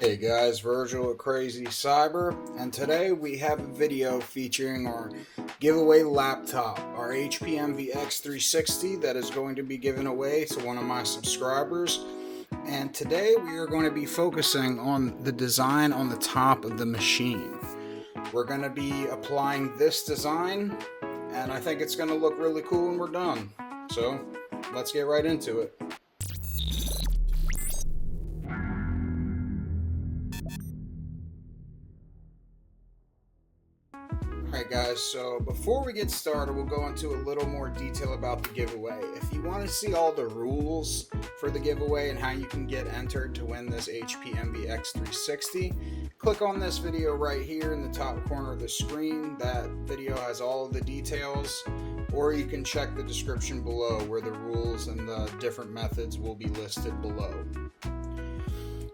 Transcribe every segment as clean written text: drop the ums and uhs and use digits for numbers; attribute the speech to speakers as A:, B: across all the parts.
A: Hey guys, Virgil at crzycybr, and today we have a video featuring our giveaway laptop, our HP MVX 360 that is going to be given away to one of my subscribers. And today we are going to be focusing on the design on the top of the machine. We're going to be applying this design, and I think it's going to look really cool when we're done. So let's get right into it. Alright guys, so before we get started, we'll go into a little more detail about the giveaway. If you want to see all the rules for the giveaway and how you can get entered to win this HP MVX 360, click on this video right here in the top corner of the screen. That video has all of the details, or you can check the description below where the rules and the different methods will be listed below.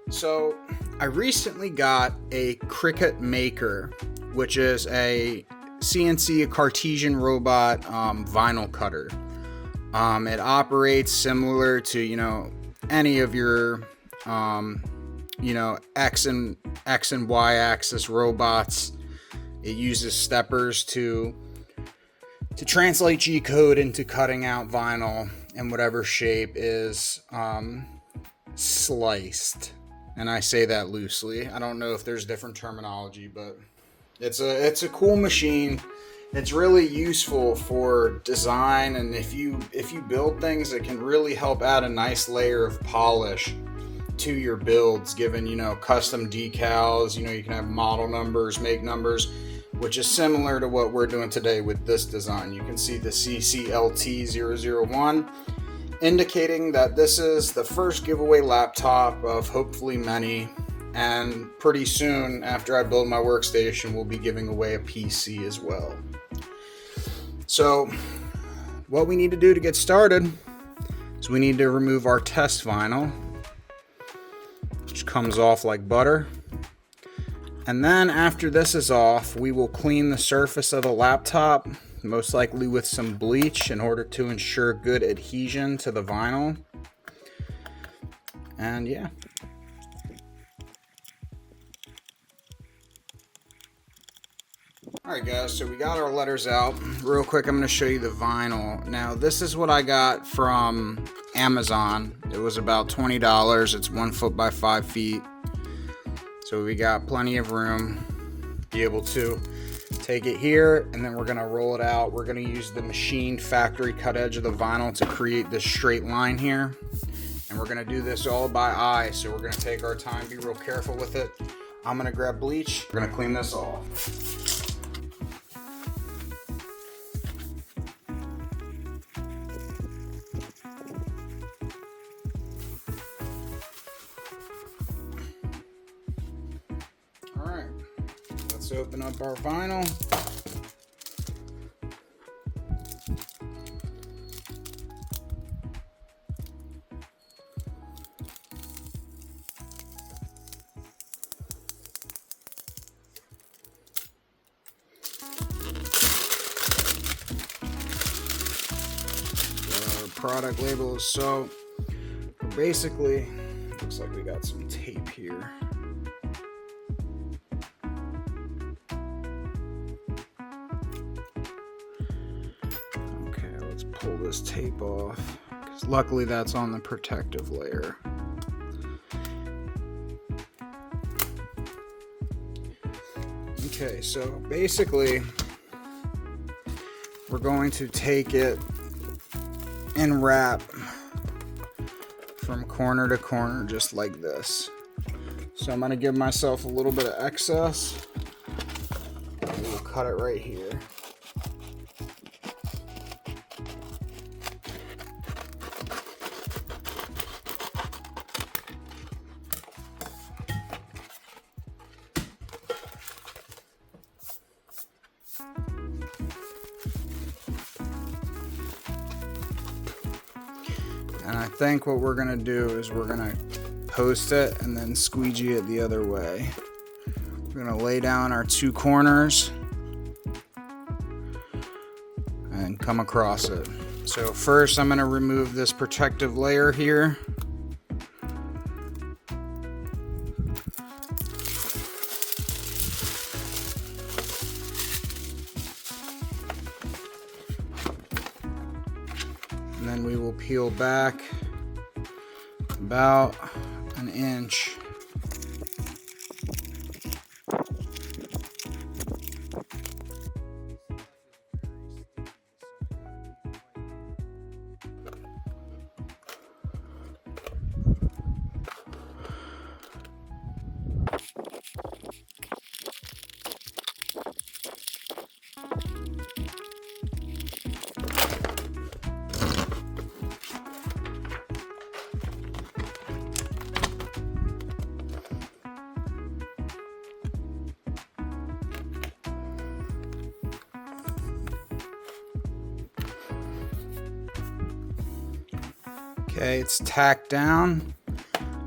A: So, I recently got a Cricut Maker, which is a CNC Cartesian robot vinyl cutter. It operates similar to, any of your, X and Y axis robots. It uses steppers to translate G code into cutting out vinyl in whatever shape is sliced. And I say that loosely. I don't know if there's different terminology, but it's a cool machine. It's really useful for design, and if you build things, it can really help add a nice layer of polish to your builds, given custom decals. You can have model numbers, make numbers, which is similar to what we're doing today with this design. You can see the C.C.LT 001, indicating that this is the first giveaway laptop of hopefully many. And pretty soon, after I build my workstation, we'll be giving away a PC as well. So, what we need to do to get started is we need to remove our test vinyl, which comes off like butter. And then after this is off, we will clean the surface of the laptop, most likely with some bleach, in order to ensure good adhesion to the vinyl. And yeah. Alright guys, so we got our letters out. Real quick, I'm going to show you the vinyl. Now, this is what I got from Amazon. It was about $20. It's 1 foot by 5 feet. So we got plenty of room. Be able to take it here, and then we're going to roll it out. We're going to use the machined factory cut edge of the vinyl to create this straight line here. And we're going to do this all by eye, so we're going to take our time, be real careful with it. I'm going to grab bleach. We're going to clean this off. Let's open up our vinyl. Our product label is so basically looks like we got some tape here. Pull this tape off, because luckily that's on the protective layer. Okay, so basically we're going to take it and wrap from corner to corner just like this. So I'm going to give myself a little bit of excess, and we'll cut it right here. And I think what we're going to do is we're going to post it and then squeegee it the other way. We're going to lay down our two corners and come across it. So first I'm going to remove this protective layer here. then we will peel back about an inch. Okay, it's tacked down.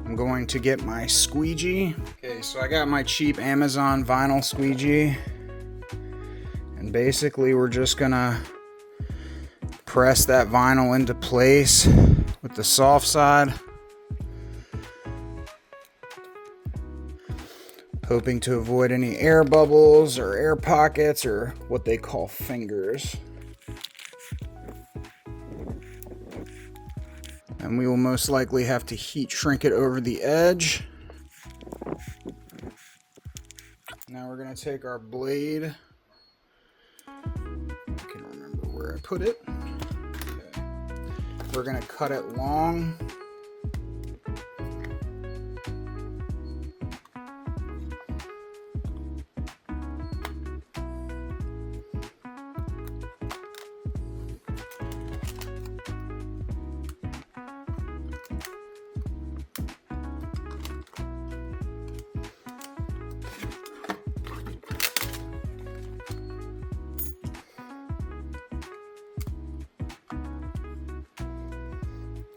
A: I'm going to get my squeegee. Okay, so I got my cheap Amazon vinyl squeegee. And basically we're just gonna press that vinyl into place with the soft side. Hoping to avoid any air bubbles or air pockets or what they call fingers. And we will most likely have to heat shrink it over the edge. Now we're going to take our blade. I can't remember where I put it. Okay. We're going to cut it long.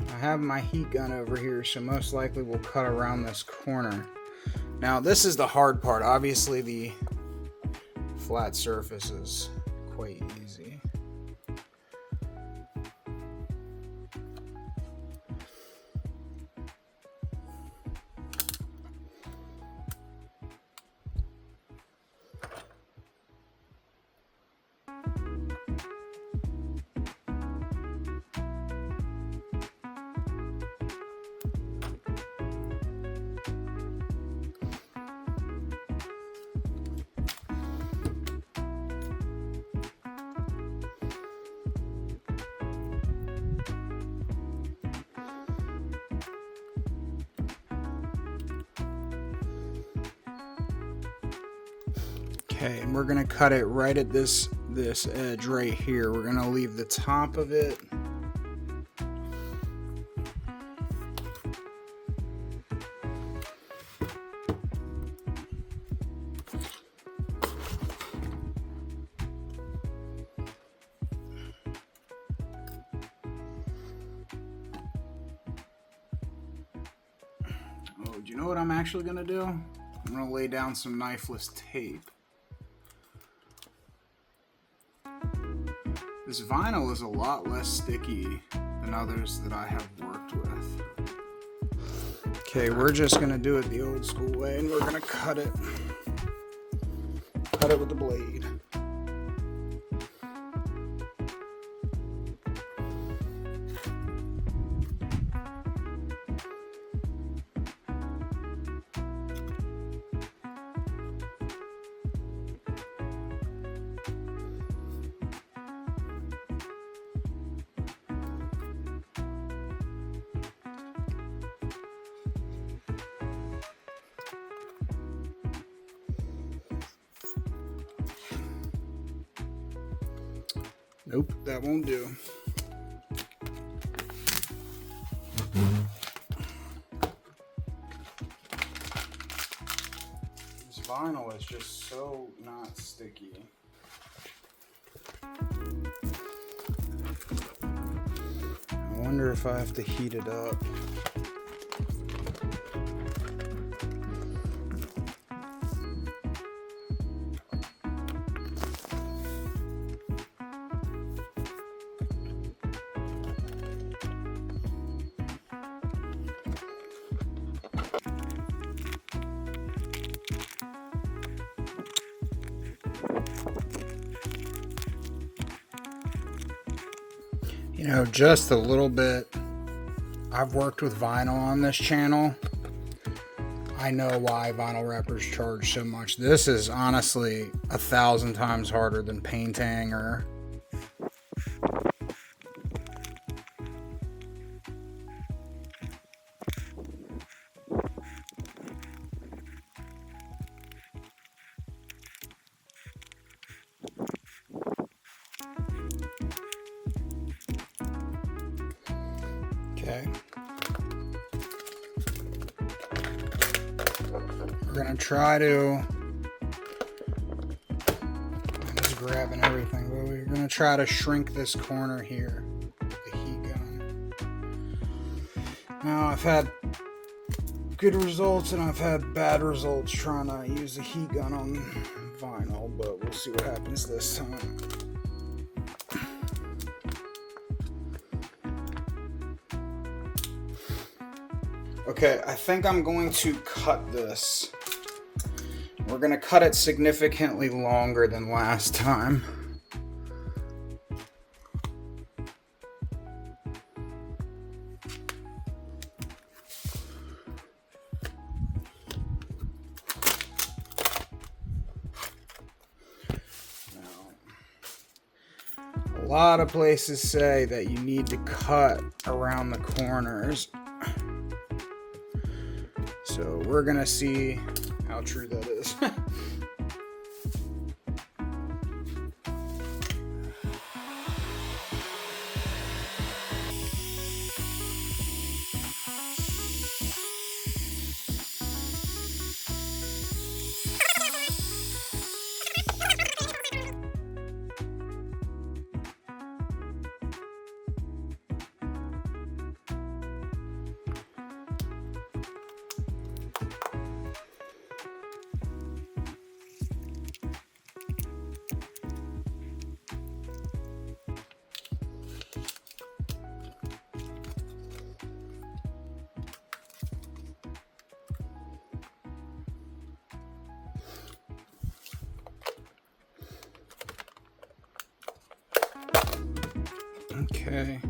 A: I have my heat gun over here, so most likely we'll cut around this corner. Now this is the hard part. Obviously the flat surface is quite easy. Okay, and we're gonna cut it right at this edge right here. We're gonna leave the top of it. Oh, do you know what I'm actually gonna do? I'm gonna lay down some knifeless tape. This vinyl is a lot less sticky than others that I have worked with. Okay, we're just gonna do it the old school way, and we're gonna cut it. Cut it with the blade. Nope, that won't do. This vinyl is just so not sticky. I wonder if I have to heat it up. You know, just a little bit. I've worked with vinyl on this channel. I know why vinyl wrappers charge so much. This is honestly 1,000 times harder than painting or... Okay. We're gonna try to... I'm just grabbing everything, but we're gonna try to shrink this corner here with the heat gun. Now, I've had good results and I've had bad results trying to use the heat gun on vinyl, but we'll see what happens this time. Okay, I think I'm going to cut this. We're going to cut it significantly longer than last time. Now, a lot of places say that you need to cut around the corners. So we're gonna see how true that is. Okay,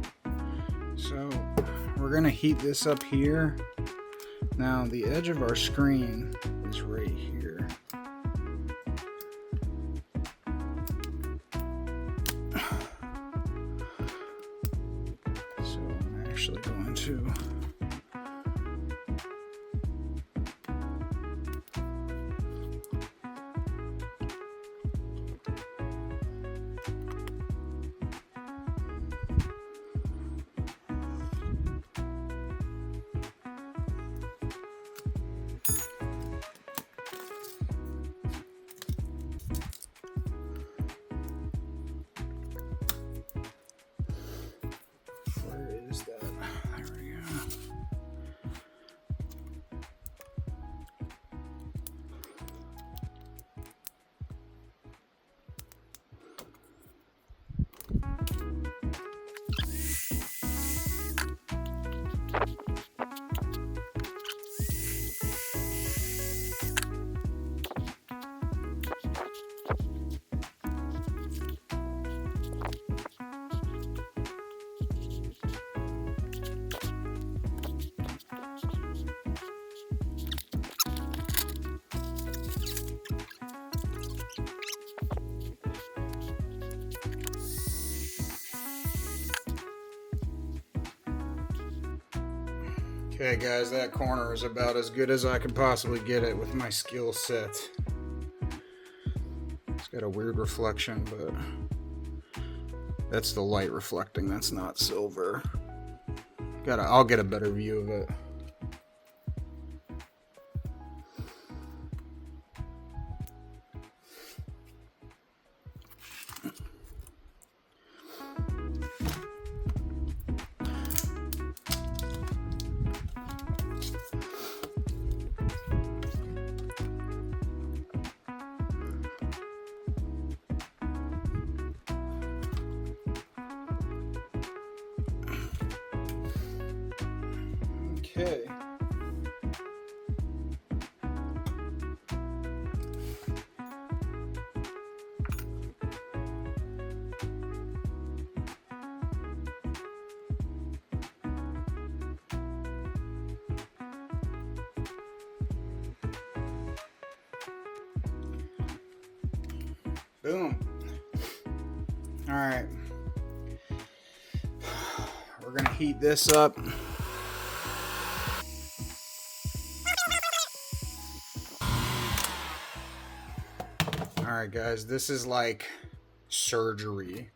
A: so we're gonna heat this up here. Now the edge of our screen is right here. So I'm actually going to Okay guys, that corner is about as good as I could possibly get it with my skill set. It's got a weird reflection, but that's the light reflecting, that's not silver. I'll get a better view of it. Okay. Boom. All right. We're gonna heat this up. All right, guys, this is like surgery.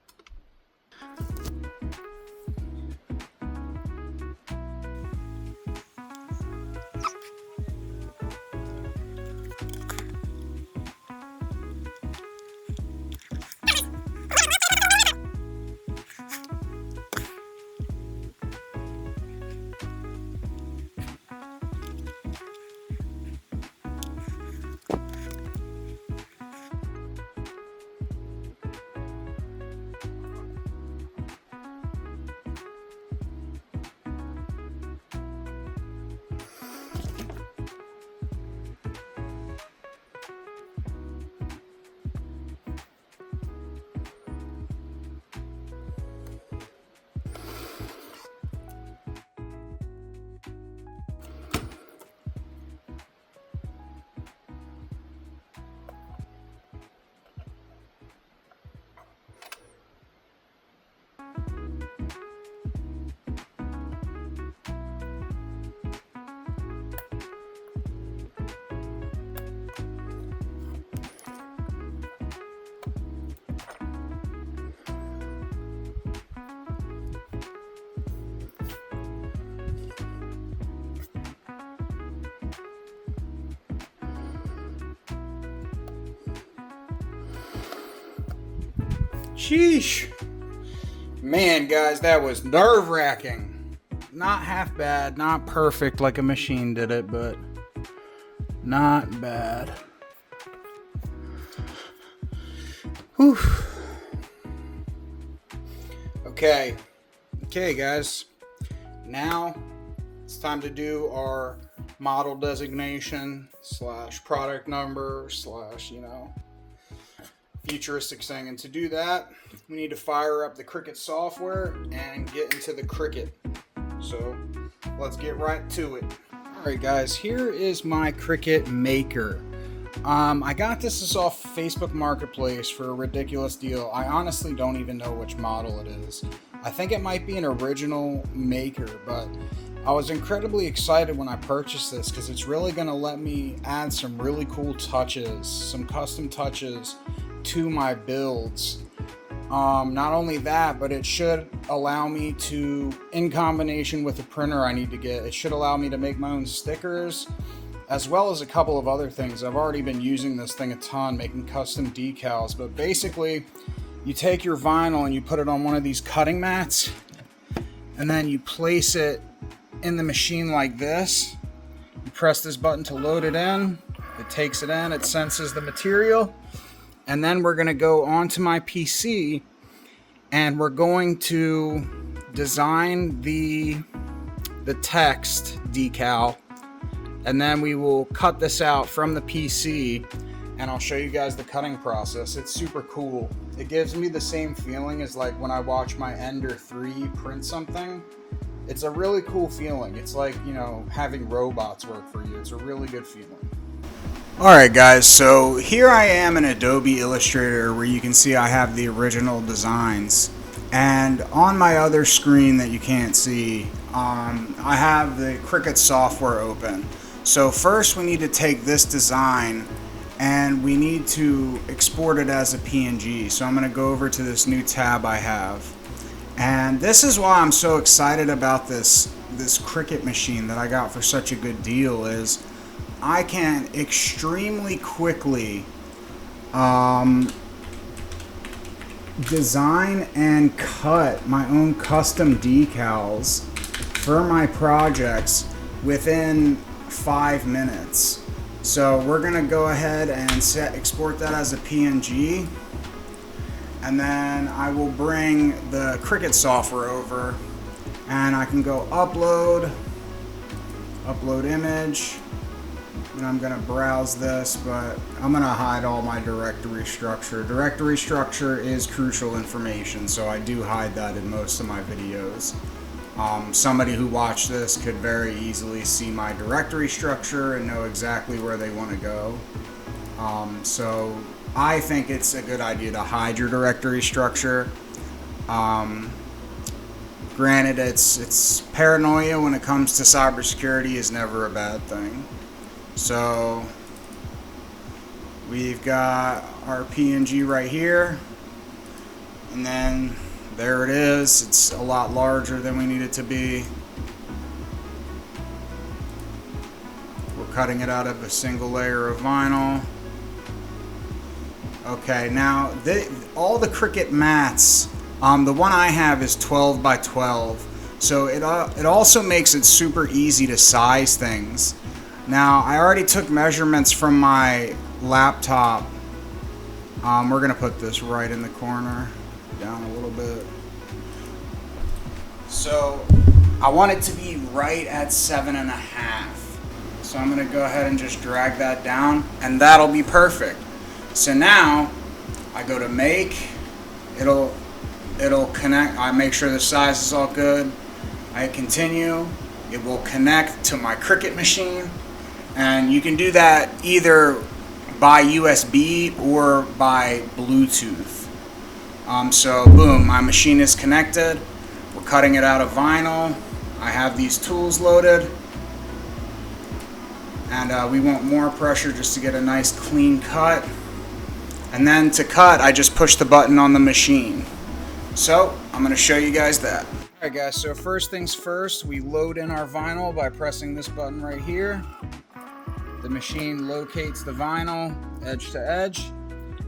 A: Sheesh. Man, guys, that was nerve-wracking. Not half bad, not perfect like a machine did it, but not bad. Whew. Okay, guys. Now it's time to do our model designation / product number / futuristic thing. And to do that, we need to fire up the Cricut software and get into the Cricut. So let's get right to it. Alright, guys, here is my Cricut Maker. I got this off Facebook Marketplace for a ridiculous deal. I honestly don't even know which model it is. I think it might be an original Maker, but I was incredibly excited when I purchased this because it's really going to let me add some really cool touches, some custom touches to my builds. Not only that, but it should allow me to, in combination with the printer I need to get, it should allow me to make my own stickers, as well as a couple of other things. I've already been using this thing a ton, making custom decals. But basically, you take your vinyl and you put it on one of these cutting mats, and then you place it in the machine like this. You press this button to load it in. It takes it in, it senses the material. And then we're going to go onto my PC and we're going to design the text decal, and then we will cut this out from the PC and I'll show you guys the cutting process. It's super cool. It gives me the same feeling as like when I watch my Ender 3 print something. It's a really cool feeling. It's like, you know, having robots work for you. It's a really good feeling. Alright guys, so here I am in Adobe Illustrator where you can see I have the original designs, and on my other screen that you can't see, I have the Cricut software open. So first we need to take this design and we need to export it as a PNG. So I'm going to go over to this new tab I have, and this is why I'm so excited about this Cricut machine that I got for such a good deal. Is I can extremely quickly design and cut my own custom decals for my projects within 5 minutes. So we're gonna go ahead and export that as a PNG, and then I will bring the Cricut software over and I can go upload image. And I'm going to browse this, but I'm going to hide all my directory structure. Directory structure is crucial information, so I do hide that in most of my videos. Somebody who watched this could very easily see my directory structure and know exactly where they want to go. So I think it's a good idea to hide your directory structure. Granted, it's paranoia when it comes to cybersecurity is never a bad thing. So we've got our PNG right here, and then there it is. It's a lot larger than we need it to be. We're cutting it out of a single layer of vinyl. Okay, now all the Cricut mats, the one I have is 12 by 12, so it also makes it super easy to size things. Now, I already took measurements from my laptop. We're gonna put this right in the corner, down a little bit. So I want it to be right at 7.5. So I'm gonna go ahead and just drag that down, and that'll be perfect. So now I go to make, it'll connect. I make sure the size is all good. I continue, it will connect to my Cricut machine, and you can do that either by USB or by Bluetooth. So boom, my machine is connected. We're cutting it out of vinyl. I have these tools loaded, and we want more pressure just to get a nice clean cut. And then to cut, I just push the button on the machine. So I'm going to show you guys that. Alright guys, so first things first, we load in our vinyl by pressing this button right here. The machine locates the vinyl edge to edge,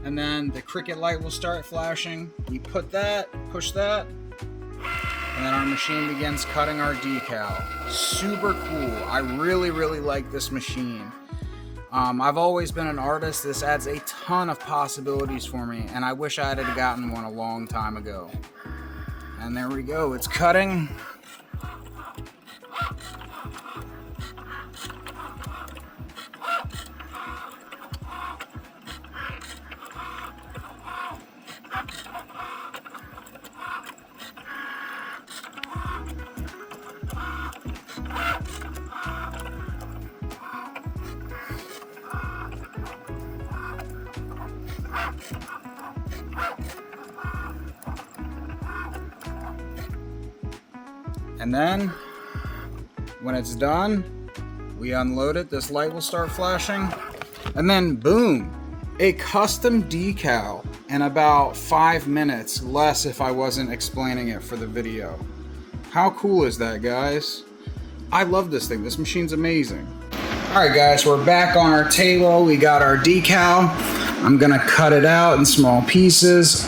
A: and then the Cricut light will start flashing. We put that, push that, and then our machine begins cutting our decal. Super cool. I really like this machine. I've always been an artist. This adds a ton of possibilities for me, and I wish I had gotten one a long time ago. And there we go, it's cutting. And then when it's done, we unload it. This light will start flashing, and then boom, a custom decal in about 5 minutes, less if I wasn't explaining it for the video. How cool is that, guys? I love this thing. This machine's amazing. Alright guys, we're back on our table. We got our decal. I'm gonna cut it out in small pieces.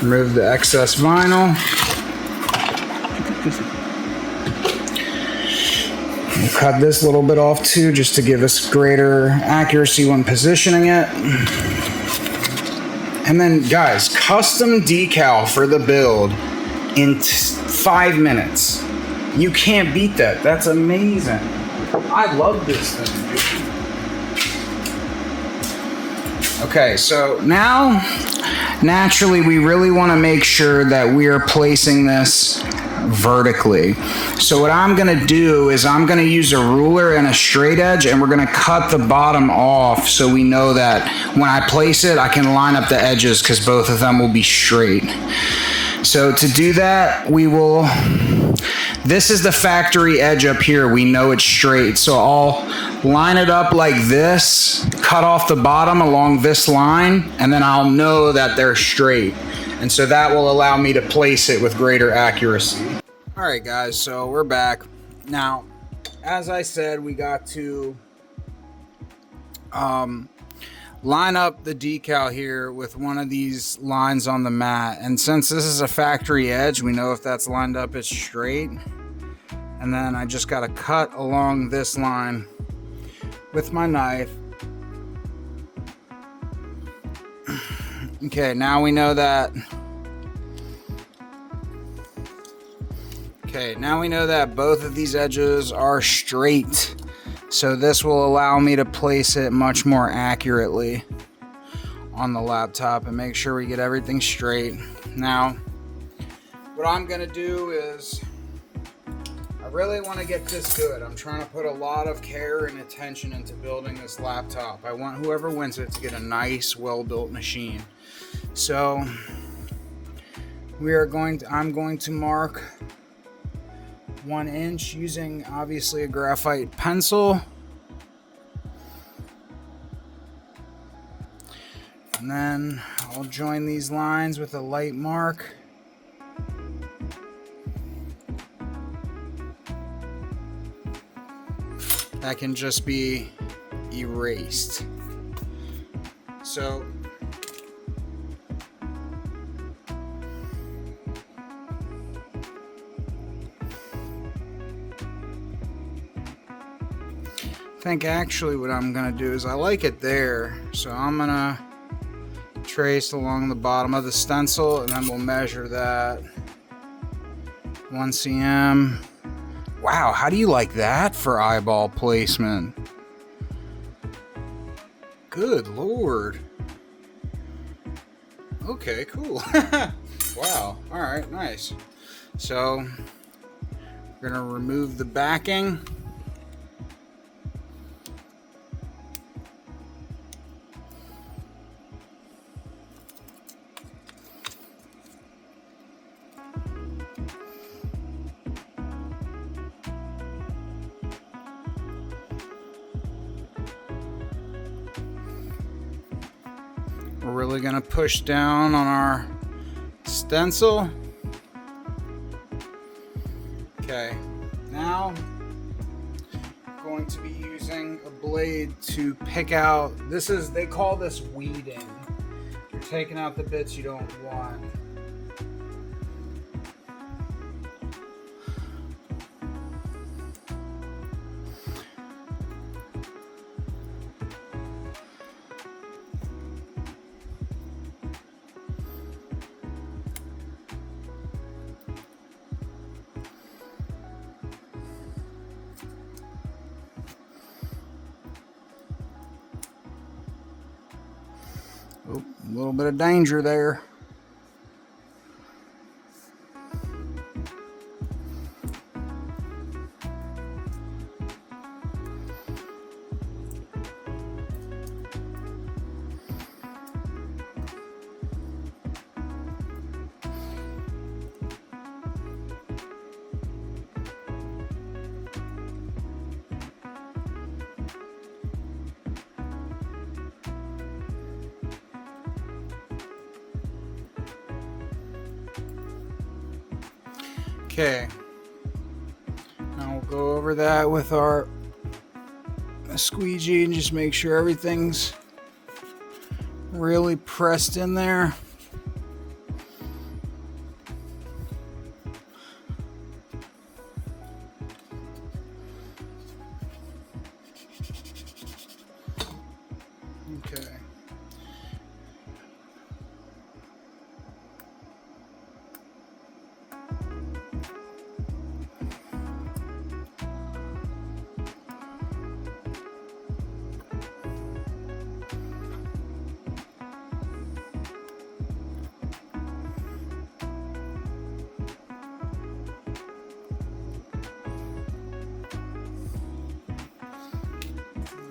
A: Remove the excess vinyl. We'll cut this little bit off too, just to give us greater accuracy when positioning it. And then guys, custom decal for the build in 5 minutes. You can't beat that. That's amazing. I love this thing, dude. Okay, so now naturally, we really want to make sure that we are placing this vertically. So what I'm going to do is I'm going to use a ruler and a straight edge, and we're going to cut the bottom off so we know that when I place it, I can line up the edges because both of them will be straight. So to do that, this is the factory edge up here. We know it's straight. So I'll line it up like this, cut off the bottom along this line, and then I'll know that they're straight. And so that will allow me to place it with greater accuracy. All right, guys, so we're back. Now, as I said, we got to line up the decal here with one of these lines on the mat. And since this is a factory edge, we know if that's lined up, it's straight. And then I just got to cut along this line with my knife. Okay, now we know that. Okay, now we know that both of these edges are straight. So this will allow me to place it much more accurately on the laptop and make sure we get everything straight. Now, what I'm gonna do is, I've really want to get this good. I'm trying to put a lot of care and attention into building this laptop. I want whoever wins it to get a nice, well-built machine. So I'm going to mark 1 inch using obviously a graphite pencil. And then I'll join these lines with a light mark. That can just be erased. So I think actually what I'm gonna do is I like it there, so I'm gonna trace along the bottom of the stencil and then we'll measure that. 1 cm. Wow, how do you like that for eyeball placement? Good Lord. Okay, cool. Wow, alright, nice. So we're gonna remove the backing. We're really going to push down on our stencil. Okay, now I'm going to be using a blade to pick out, they call this weeding. You're taking out the bits you don't want. Oh, a little bit of danger there. Okay, now we'll go over that with our squeegee and just make sure everything's really pressed in there. Okay.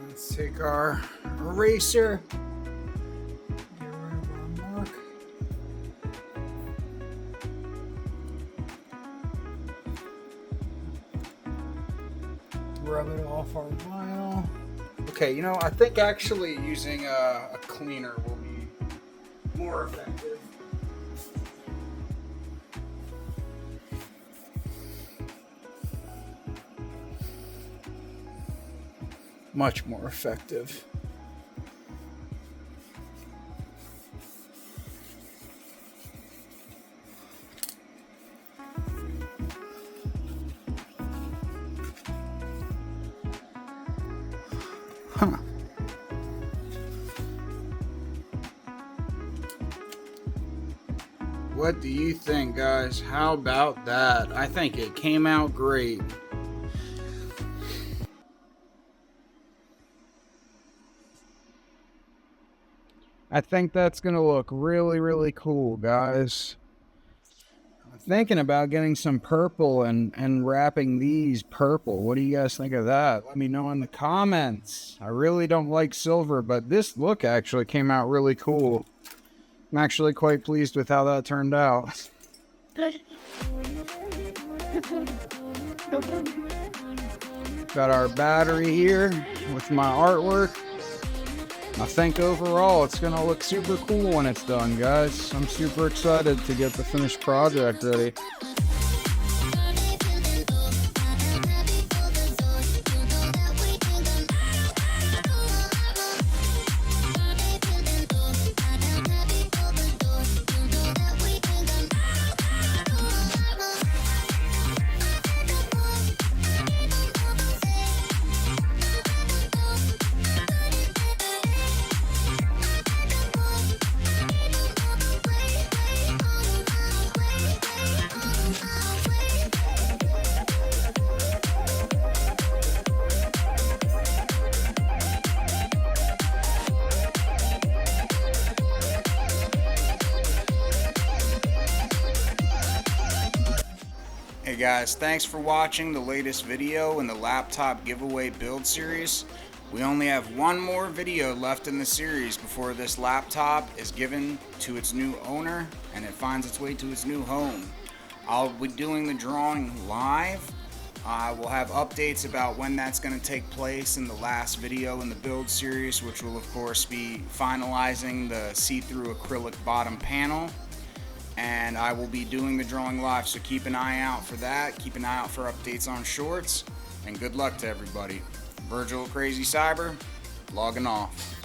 A: Let's take our eraser. Get rid of our mark. Rub it off our vinyl. Okay, you know, I think actually using a cleaner will be more effective. Much more effective. Huh. What do you think, guys? How about that? I think it came out great. I think that's gonna look really, really cool, guys.
B: thinking about getting some purple and wrapping these purple. What do you guys think of that? Let me know in the comments. I really don't like silver, but this look actually came out really cool. I'm actually quite pleased with how that turned out. Got our battery here with my artwork. I think overall it's gonna look super cool when it's done, guys. I'm super excited to get the finished project ready.
A: Hey guys, thanks for watching the latest video in the laptop giveaway build series. We only have one more video left in the series before this laptop is given to its new owner and it finds its way to its new home. I'll be doing the drawing live. I will have updates about when that's going to take place in the last video in the build series, which will of course be finalizing the see-through acrylic bottom panel. And I will be doing the drawing live, so keep an eye out for that. Keep an eye out for updates on shorts, and good luck to everybody. Virgil CrazyCyber, logging off.